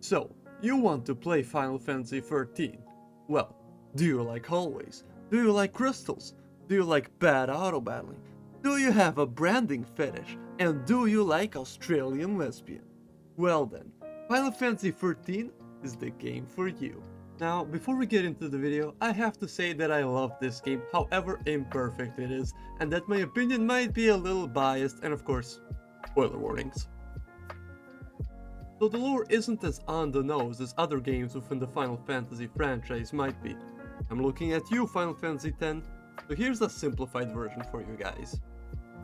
So, you want to play Final Fantasy 13? Well, do you like hallways? Do you like crystals? Do you like bad auto battling? Do you have a branding fetish? And do you like Australian lesbian? Well then, Final Fantasy 13 is the game for you. Now, before we get into the video, I have to say that I love this game, however imperfect it is, and that my opinion might be a little biased, and of course, spoiler warnings. So the lore isn't as on the nose as other games within the Final Fantasy franchise might be. I'm looking at you, Final Fantasy X, so here's a simplified version for you guys.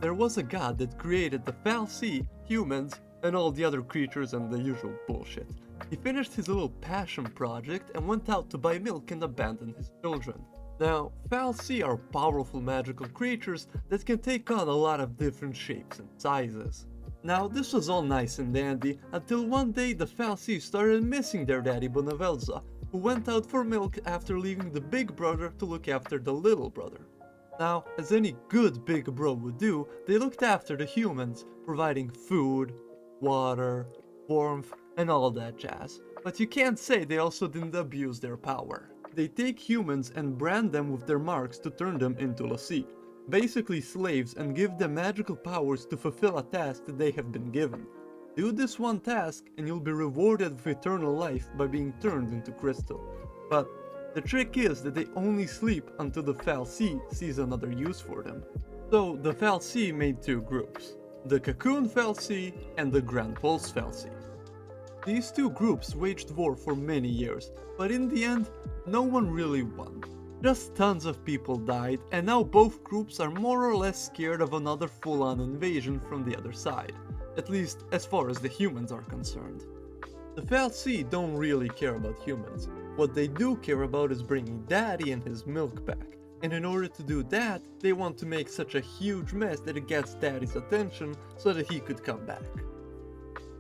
There was a god that created the fal'Cie, humans, and all the other creatures and the usual bullshit. He finished his little passion project and went out to buy milk and abandon his children. Now, fal'Cie are powerful magical creatures that can take on a lot of different shapes and sizes. Now, this was all nice and dandy until one day the fal'Cie started missing their daddy Bonavelza, who went out for milk after leaving the big brother to look after the little brother. Now, as any good big bro would do, they looked after the humans, providing food, water, warmth, and all that jazz. But you can't say they also didn't abuse their power. They take humans and brand them with their marks to turn them into Lofi, basically slaves, and give them magical powers to fulfill a task that they have been given. Do this one task and you'll be rewarded with eternal life by being turned into crystal. But the trick is that they only sleep until the fal'Cie sees another use for them. So the fal'Cie made two groups, the Cocoon fal'Cie and the Grand Pulse fal'Cie. These two groups waged war for many years, but in the end, no one really won. Just tons of people died, and now both groups are more or less scared of another full-on invasion from the other side, at least as far as the humans are concerned. The fal'Cie don't really care about humans. What they do care about is bringing Daddy and his milk back, and in order to do that, they want to make such a huge mess that it gets Daddy's attention so that he could come back.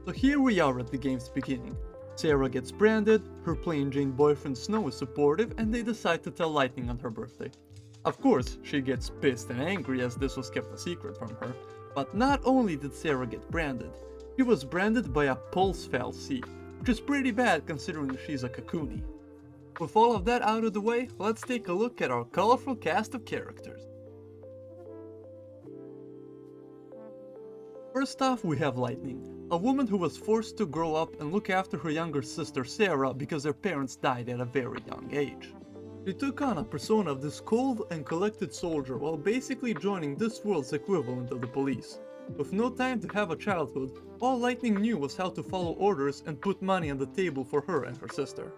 So here we are at the game's beginning. Sarah gets branded, her plain Jane boyfriend Snow is supportive, and they decide to tell Lightning on her birthday. Of course, she gets pissed and angry as this was kept a secret from her, but not only did Sarah get branded, she was branded by a Pulse fal'Cie, which is pretty bad considering she's a Kakuni. With all of that out of the way, let's take a look at our colorful cast of characters. First off, we have Lightning, a woman who was forced to grow up and look after her younger sister Sarah because their parents died at a very young age. She took on a persona of this cold and collected soldier while basically joining this world's equivalent of the police. With no time to have a childhood, all Lightning knew was how to follow orders and put money on the table for her and her sister.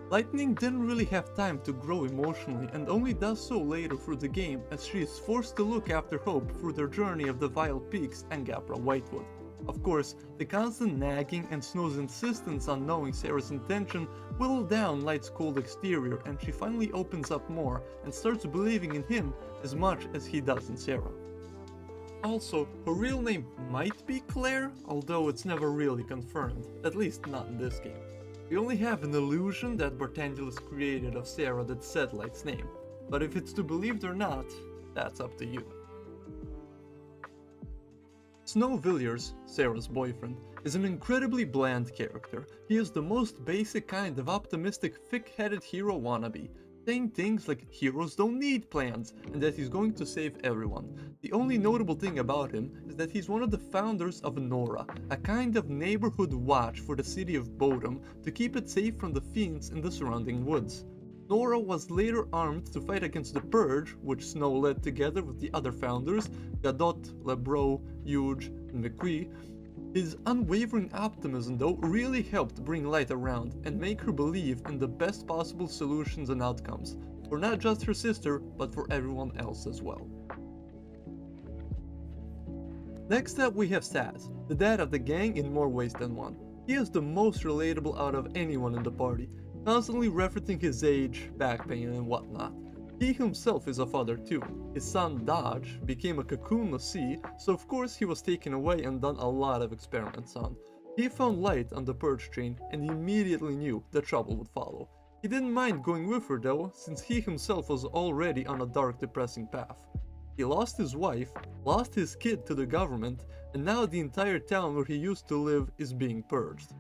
Lightning didn't really have time to grow emotionally and only does so later through the game as she is forced to look after Hope through their journey of the Vile Peaks and Gapra Whitewood. Of course, the constant nagging and Snow's insistence on knowing Sarah's intention whittle down Light's cold exterior, and she finally opens up more and starts believing in him as much as he does in Sarah. Also, her real name might be Claire, although it's never really confirmed, at least not in this game. We only have an illusion that Bartangelus created of Sarah that said Light's name, but if it's to be believed or not, that's up to you. Snow Villiers, Sarah's boyfriend, is an incredibly bland character. He is the most basic kind of optimistic, thick-headed hero wannabe, saying things like heroes don't need plans and that he's going to save everyone. The only notable thing about him is that he's one of the founders of Nora, a kind of neighborhood watch for the city of Bodom to keep it safe from the fiends in the surrounding woods. Nora was later armed to fight against the Purge, which Snow led together with the other founders, Gadot, Lebro, Huge, and McQueen. His unwavering optimism though really helped bring Light around and make her believe in the best possible solutions and outcomes, for not just her sister, but for everyone else as well. Next up we have Saz, the dad of the gang in more ways than one. He is the most relatable out of anyone in the party, constantly referencing his age, back pain and whatnot. He himself is a father too. His son Dodge became a Cocoon Lofi, so of course he was taken away and done a lot of experiments on. He found Light on the Purge train and he immediately knew that trouble would follow. He didn't mind going with her though, since he himself was already on a dark, depressing path. He lost his wife, lost his kid to the government, and now the entire town where he used to live is being purged.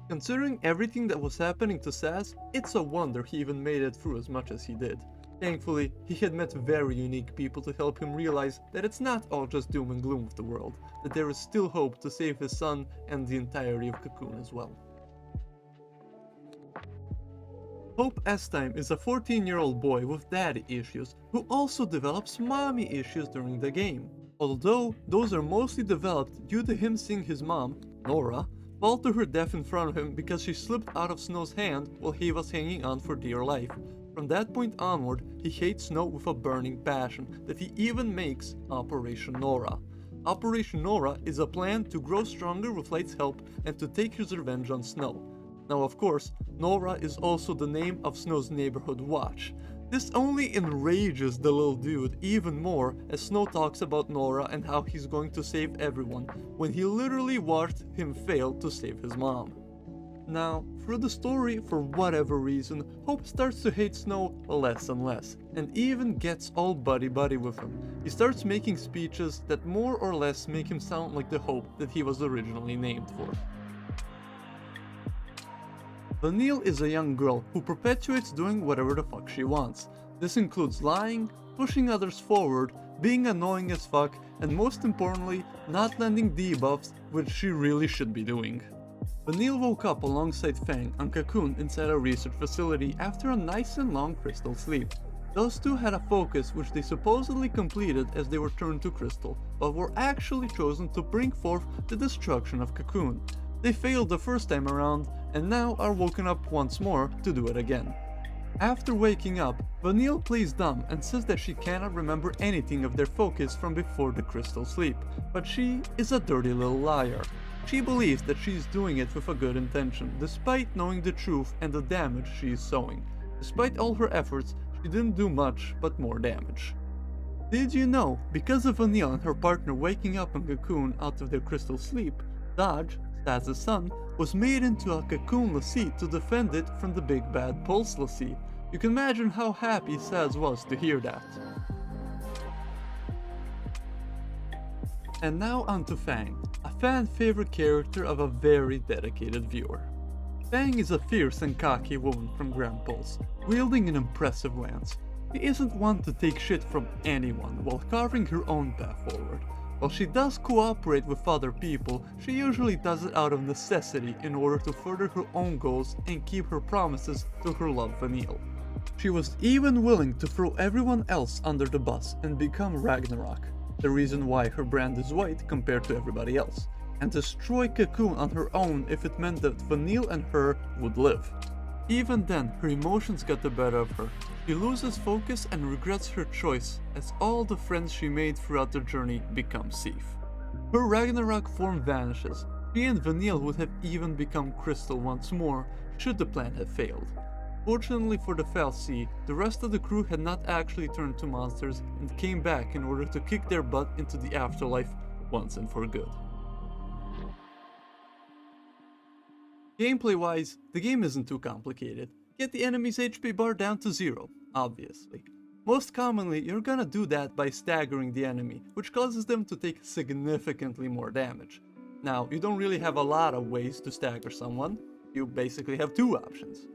Considering everything that was happening to Saz, it's a wonder he even made it through as much as he did. Thankfully, he had met very unique people to help him realize that it's not all just doom and gloom of the world, that there is still hope to save his son and the entirety of Cocoon as well. Hope S-Time is a 14-year-old boy with daddy issues who also develops mommy issues during the game. Although those are mostly developed due to him seeing his mom, Nora, fall to her death in front of him because she slipped out of Snow's hand while he was hanging on for dear life. From that point onward, he hates Snow with a burning passion that he even makes Operation Nora. Operation Nora is a plan to grow stronger with Light's help and to take his revenge on Snow. Now of course, Nora is also the name of Snow's neighborhood watch. This only enrages the little dude even more as Snow talks about Nora and how he's going to save everyone, when he literally watched him fail to save his mom. Now, through the story, for whatever reason, Hope starts to hate Snow less and less, and even gets all buddy-buddy with him. He starts making speeches that more or less make him sound like the Hope that he was originally named for. Vanille is a young girl who perpetuates doing whatever the fuck she wants. This includes lying, pushing others forward, being annoying as fuck, and most importantly, not landing debuffs, which she really should be doing. Vanille woke up alongside Fang on Cocoon inside a research facility after a nice and long crystal sleep. Those two had a focus which they supposedly completed as they were turned to crystal, but were actually chosen to bring forth the destruction of Cocoon. They failed the first time around, and now are woken up once more to do it again. After waking up, Vanille plays dumb and says that she cannot remember anything of their focus from before the crystal sleep, but she is a dirty little liar. She believes that she is doing it with a good intention, despite knowing the truth and the damage she is sowing. Despite all her efforts, she didn't do much but more damage. Did you know, because of Vanille and her partner waking up on Cocoon out of their crystal sleep, Dodge, Saz's son, was made into a Cocoon Lassie to defend it from the big bad Pulse Lassie. You can imagine how happy Saz was to hear that. And now onto Fang, a fan favorite character of a very dedicated viewer. Fang is a fierce and cocky woman from Grand Pulse, wielding an impressive lance. She isn't one to take shit from anyone while carving her own path forward. While she does cooperate with other people, she usually does it out of necessity in order to further her own goals and keep her promises to her love Vanille. She was even willing to throw everyone else under the bus and become Ragnarok, the reason why her brand is white compared to everybody else, and destroy Cocoon on her own if it meant that Vanille and her would live. Even then, her emotions got the better of her. She loses focus and regrets her choice, as all the friends she made throughout their journey become safe. Her Ragnarok form vanishes. She and Vanille would have even become Crystal once more, should the plan have failed. Fortunately for the Fal'Cie, the rest of the crew had not actually turned to monsters and came back in order to kick their butt into the afterlife once and for good. Gameplay-wise, the game isn't too complicated. Get the enemy's HP bar down to 0, obviously. Most commonly, you're gonna do that by staggering the enemy, which causes them to take significantly more damage. Now, you don't really have a lot of ways to stagger someone. You basically have two options.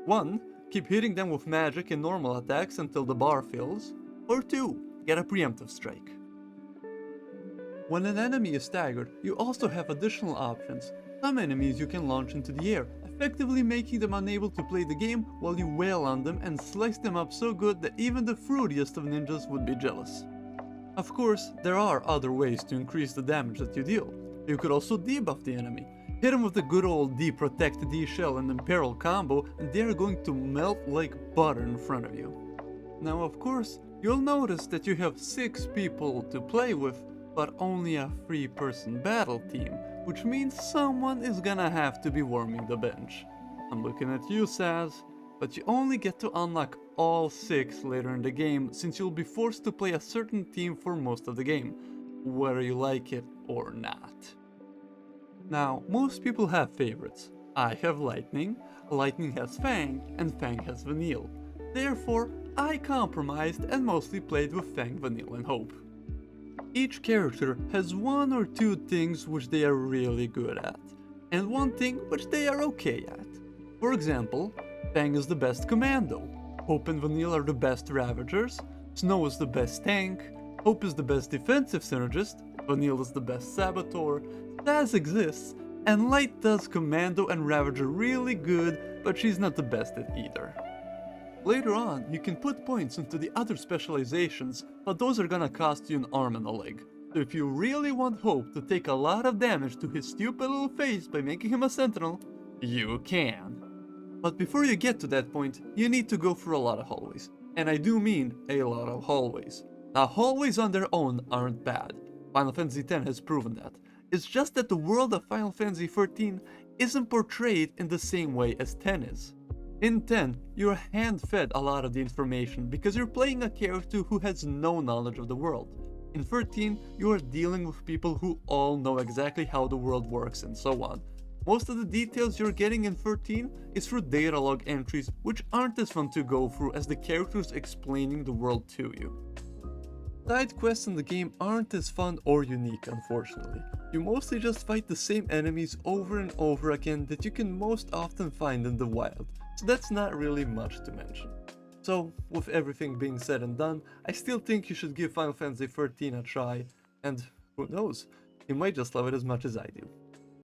1. Keep hitting them with magic and normal attacks until the bar fills. Or 2. Get a preemptive strike. When an enemy is staggered, you also have additional options. Some enemies you can launch into the air, effectively making them unable to play the game while you wail on them and slice them up so good that even the fruitiest of ninjas would be jealous. Of course, there are other ways to increase the damage that you deal. You could also debuff the enemy. Hit him with the good old D-Protect D-Shell and Imperil combo and they are going to melt like butter in front of you. Now of course, you'll notice that you have 6 people to play with, but only a 3-person battle team, which means someone is gonna have to be warming the bench. I'm looking at you, Saz, but you only get to unlock all 6 later in the game since you'll be forced to play a certain team for most of the game, whether you like it or not. Now, most people have favorites. I have Lightning, Lightning has Fang, and Fang has Vanille. Therefore, I compromised and mostly played with Fang, Vanille, and Hope. Each character has 1 or 2 things which they are really good at, and one thing which they are okay at. For example, Fang is the best commando, Hope and Vanille are the best ravagers, Snow is the best tank, Hope is the best defensive synergist, Vanille is the best saboteur, Saz exists, and Light does commando and ravager really good, but she's not the best at either. Later on, you can put points into the other specializations, but those are gonna cost you an arm and a leg. So if you really want Hope to take a lot of damage to his stupid little face by making him a sentinel, you can. But before you get to that point, you need to go through a lot of hallways. And I do mean a lot of hallways. Now, hallways on their own aren't bad. Final Fantasy X has proven that. It's just that the world of Final Fantasy XIV isn't portrayed in the same way as 10 is. In 10, you're hand-fed a lot of the information because you're playing a character who has no knowledge of the world. In 13, you are dealing with people who all know exactly how the world works and so on. Most of the details you're getting in 13 is through data log entries, which aren't as fun to go through as the characters explaining the world to you. Side quests in the game aren't as fun or unique, unfortunately. You mostly just fight the same enemies over and over again that you can most often find in the wild, so that's not really much to mention. So, with everything being said and done, I still think you should give Final Fantasy XIII a try, and who knows, you might just love it as much as I do.